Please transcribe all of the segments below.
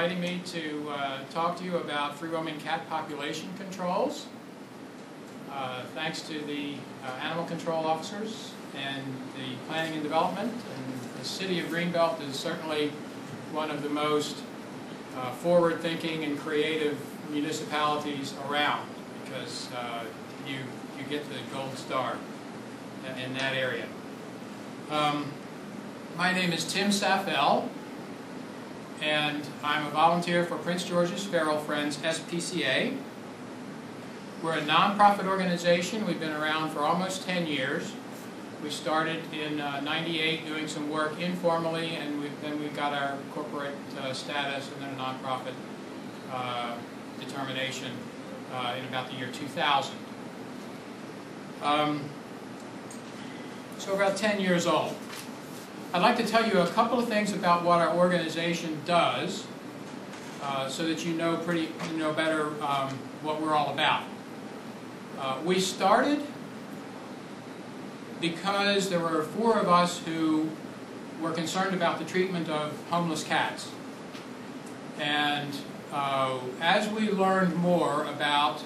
inviting me to talk to you about free-roaming cat population controls. Thanks to the animal control officers and the planning and development. And the city of Greenbelt is certainly one of the most forward-thinking and creative municipalities around, because you get the gold star in that area. My name is Tim Saffell, and I'm a volunteer for Prince George's Feral Friends SPCA. We're a non-profit organization. We've been around for almost 10 years. We started in '98 doing some work informally, and then we got our corporate status and then a non-profit determination in about the year 2000. So about 10 years old. I'd like to tell you a couple of things about what our organization does, so that you know better what we're all about. We started because there were 4 of us who were concerned about the treatment of homeless cats. And as we learned more about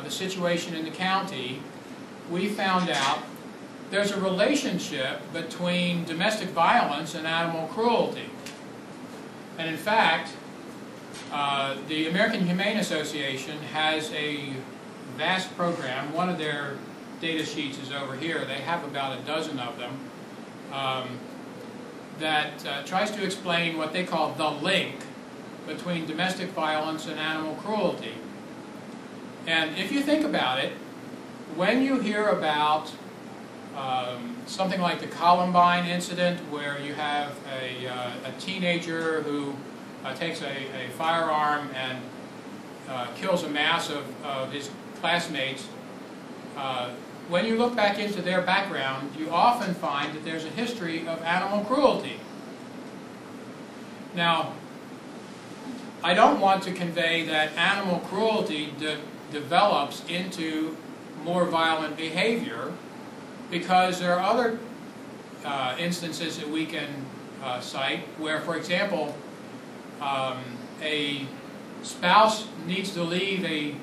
the situation in the county, we found out there's a relationship between domestic violence and animal cruelty. And in fact, the American Humane Association has a vast program. One of their data sheets is over here. They have about a dozen of them that tries to explain what they call the link between domestic violence and animal cruelty. And if you think about it, when you hear about something like the Columbine incident, where you have a teenager who takes a firearm and kills a mass of his classmates, when you look back into their background, you often find that there's a history of animal cruelty. Now, I don't want to convey that animal cruelty develops into more violent behavior, because there are other instances that we can cite where, for example, a spouse needs to leave a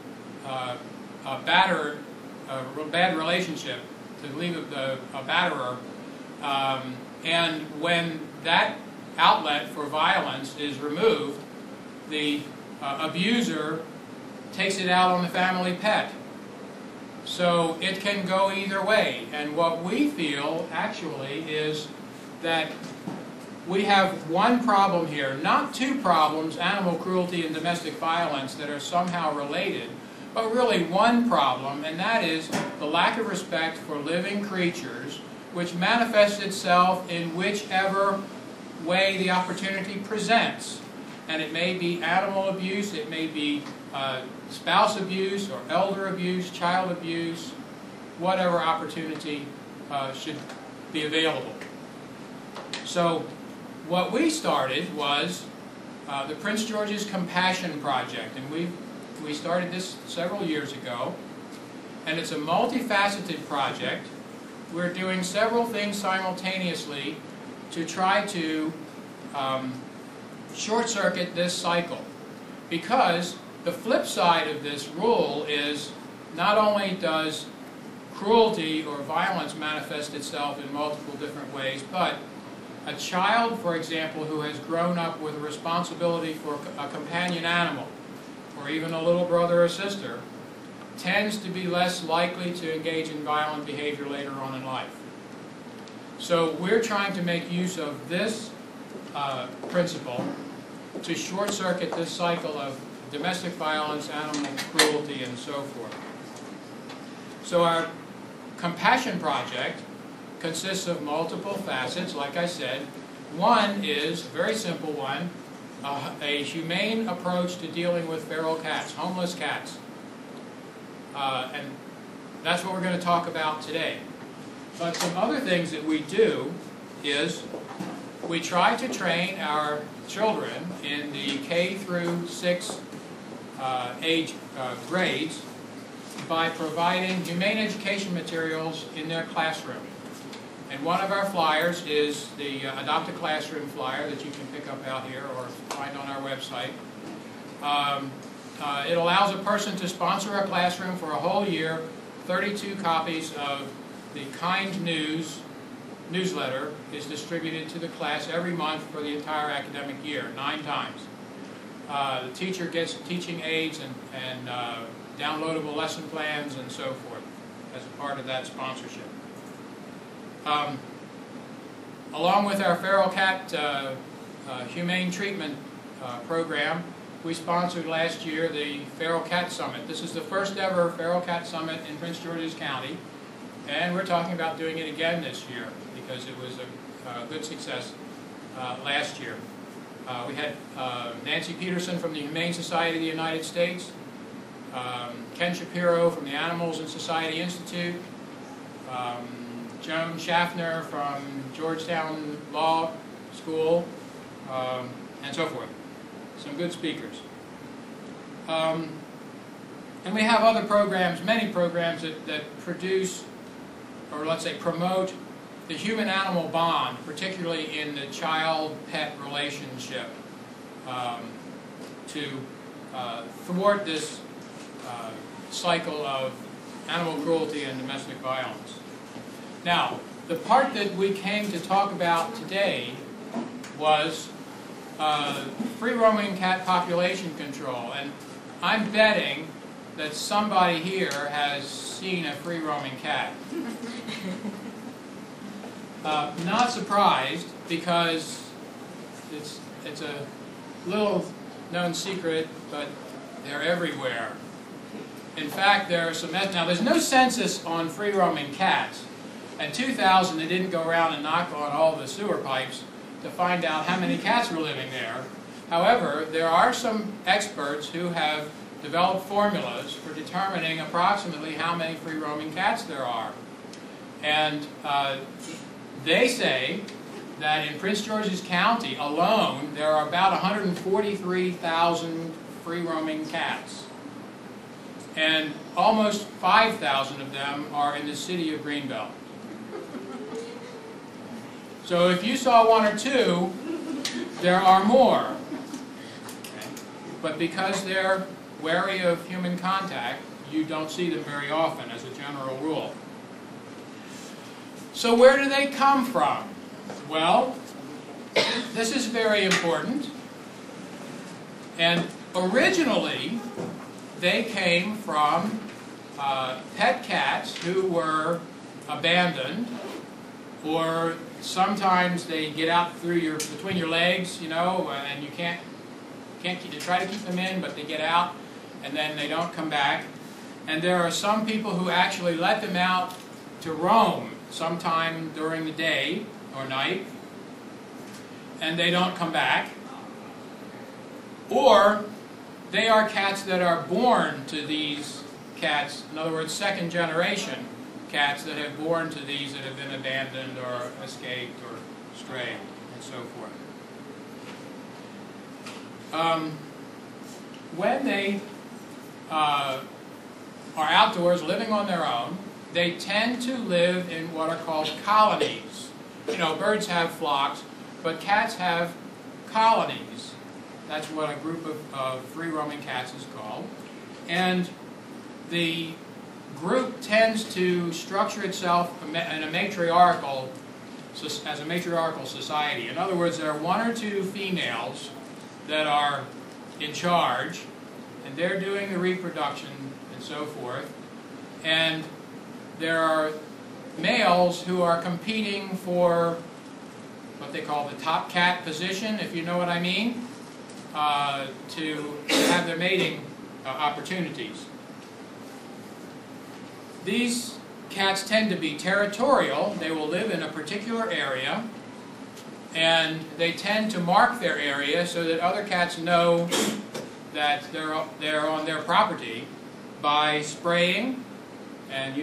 bad relationship, to leave a batterer, and when that outlet for violence is removed, the abuser takes it out on the family pet. So it can go either way. And what we feel, actually, is that we have one problem here, not 2 problems, animal cruelty and domestic violence, that are somehow related, but really one problem, and that is the lack of respect for living creatures, which manifests itself in whichever way the opportunity presents. And it may be animal abuse, it may be spouse abuse, or elder abuse, child abuse, whatever opportunity should be available. So what we started was the Prince George's Compassion Project, and we started this several years ago, and it's a multifaceted project. We're doing several things simultaneously to try to short-circuit this cycle, because the flip side of this rule is not only does cruelty or violence manifest itself in multiple different ways, but a child, for example, who has grown up with a responsibility for a companion animal, or even a little brother or sister, tends to be less likely to engage in violent behavior later on in life. So we're trying to make use of this principle to short-circuit this cycle of domestic violence, animal cruelty, and so forth. So our Compassion Project consists of multiple facets, like I said. One is, a very simple one, a humane approach to dealing with feral cats, homeless cats. And that's what we're going to talk about today. But some other things that we do is we try to train our children in the K through 6 age grades by providing humane education materials in their classroom. And one of our flyers is the Adopt a Classroom flyer that you can pick up out here or find on our website. It allows a person to sponsor a classroom for a whole year. 32 copies of the Kind News newsletter is distributed to the class every month for the entire academic year, 9 times. The teacher gets teaching aids and downloadable lesson plans and so forth as a part of that sponsorship. Along with our feral cat humane treatment program, we sponsored last year the Feral Cat Summit. This is the first ever Feral Cat Summit in Prince George's County, and we're talking about doing it again this year because it was a good success last year. We had Nancy Peterson from the Humane Society of the United States, Ken Shapiro from the Animals and Society Institute, Joan Schaffner from Georgetown Law School, and so forth. Some good speakers. And we have other programs, many programs that produce, or let's say promote, the human-animal bond, particularly in the child-pet relationship, to thwart this cycle of animal cruelty and domestic violence. Now, the part that we came to talk about today was free-roaming cat population control, and I'm betting that somebody here has seen a free-roaming cat. Not surprised, because it's a little known secret, but they're everywhere. In fact, there are some, now there's no census on free-roaming cats. In 2000, they didn't go around and knock on all the sewer pipes to find out how many cats were living there. However, there are some experts who have developed formulas for determining approximately how many free-roaming cats there are. And they say that in Prince George's County alone, there are about 143,000 free-roaming cats. And almost 5,000 of them are in the city of Greenbelt. So if you saw one or two, there are more. Okay. But because they're wary of human contact, you don't see them very often as a general rule. So where do they come from? Well, this is very important. And originally, they came from pet cats who were abandoned, or sometimes they get out through between your legs, you know, and you you try to keep them in, but they get out and then they don't come back. And there are some people who actually let them out to roam sometime during the day or night, and they don't come back. Or they are cats that are born to these cats, in other words, second generation cats that have born to these that have been abandoned or escaped or strayed and so forth. When they are outdoors living on their own, they tend to live in what are called colonies. You know, birds have flocks, but cats have colonies. That's what a group of free-roaming cats is called. And the group tends to structure itself in a matriarchal, as a matriarchal society. In other words, there are one or two females that are in charge, and they're doing the reproduction and so forth. And there are males who are competing for what they call the top cat position, if you know what I mean, to have their mating opportunities. These cats tend to be territorial. They will live in a particular area, and they tend to mark their area so that other cats know that they're on their property by spraying, and you know